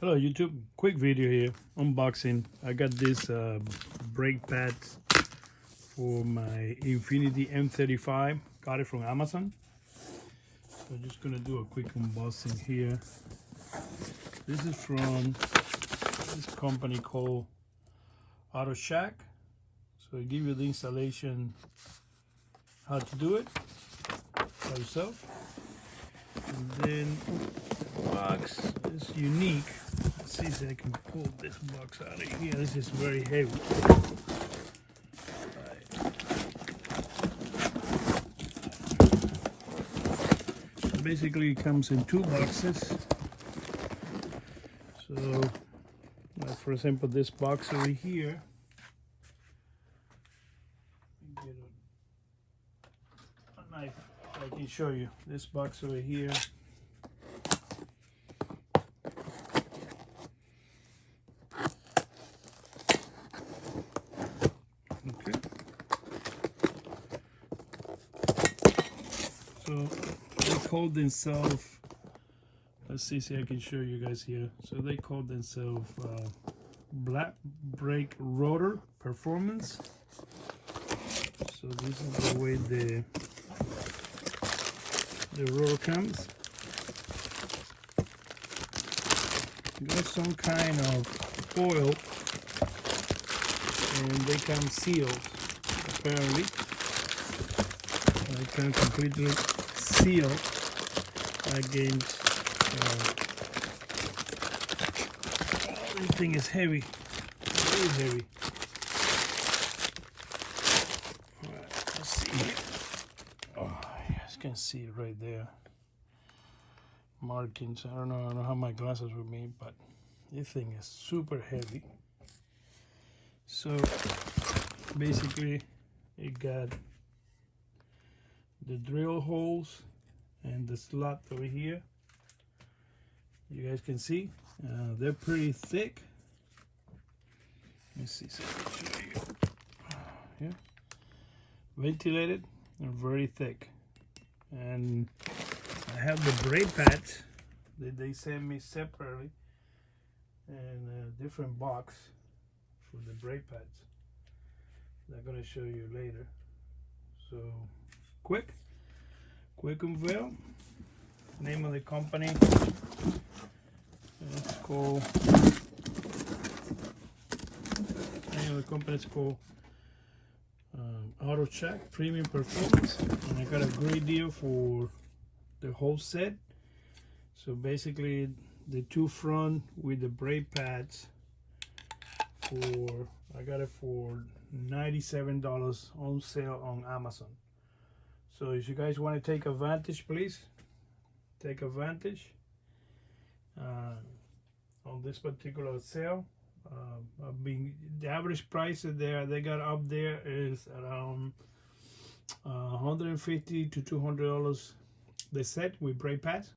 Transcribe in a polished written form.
Hello YouTube, quick video here, unboxing. I got this brake pads for my INFINITI M35, got it from Amazon. So I'm just gonna do a quick unboxing here. This is from this company called AutoShack. So I give you the installation, how to do it by yourself. And then the box is unique. Let's see if I can pull this box out of here. This is very heavy. So basically it comes in two boxes. So like for example, this box over here, get a knife. I can show you this box over here. Okay. So they call themselves, let's see if I can show you guys here. So they call themselves Black Brake Rotor Performance. So this is the way the rotor comes. Got some kind of foil, and they come sealed. Apparently, they come completely sealed against. This thing is heavy, very heavy. All right, let's see. Oh, you guys can see it right there. Markings. I don't know how my glasses with me, but this thing is super heavy. So basically, it got the drill holes and the slot over here. You guys can see they're pretty thick. Let me see. So I can show you. Yeah, ventilated and very thick. And I have the brake pads that they sent me separately in a different box for the brake pads. I'm going to show you later. So quick unveil. Name of the company. It's called. Name of the company is called AutoShack Premium Performance, and I got a great deal for the whole set. So basically the two front with the brake pads I got it for $97 on sale on Amazon. So if you guys want to take advantage, please take advantage on this particular sale. The average price that they got up there is around $150 to $200 the set with brake pads.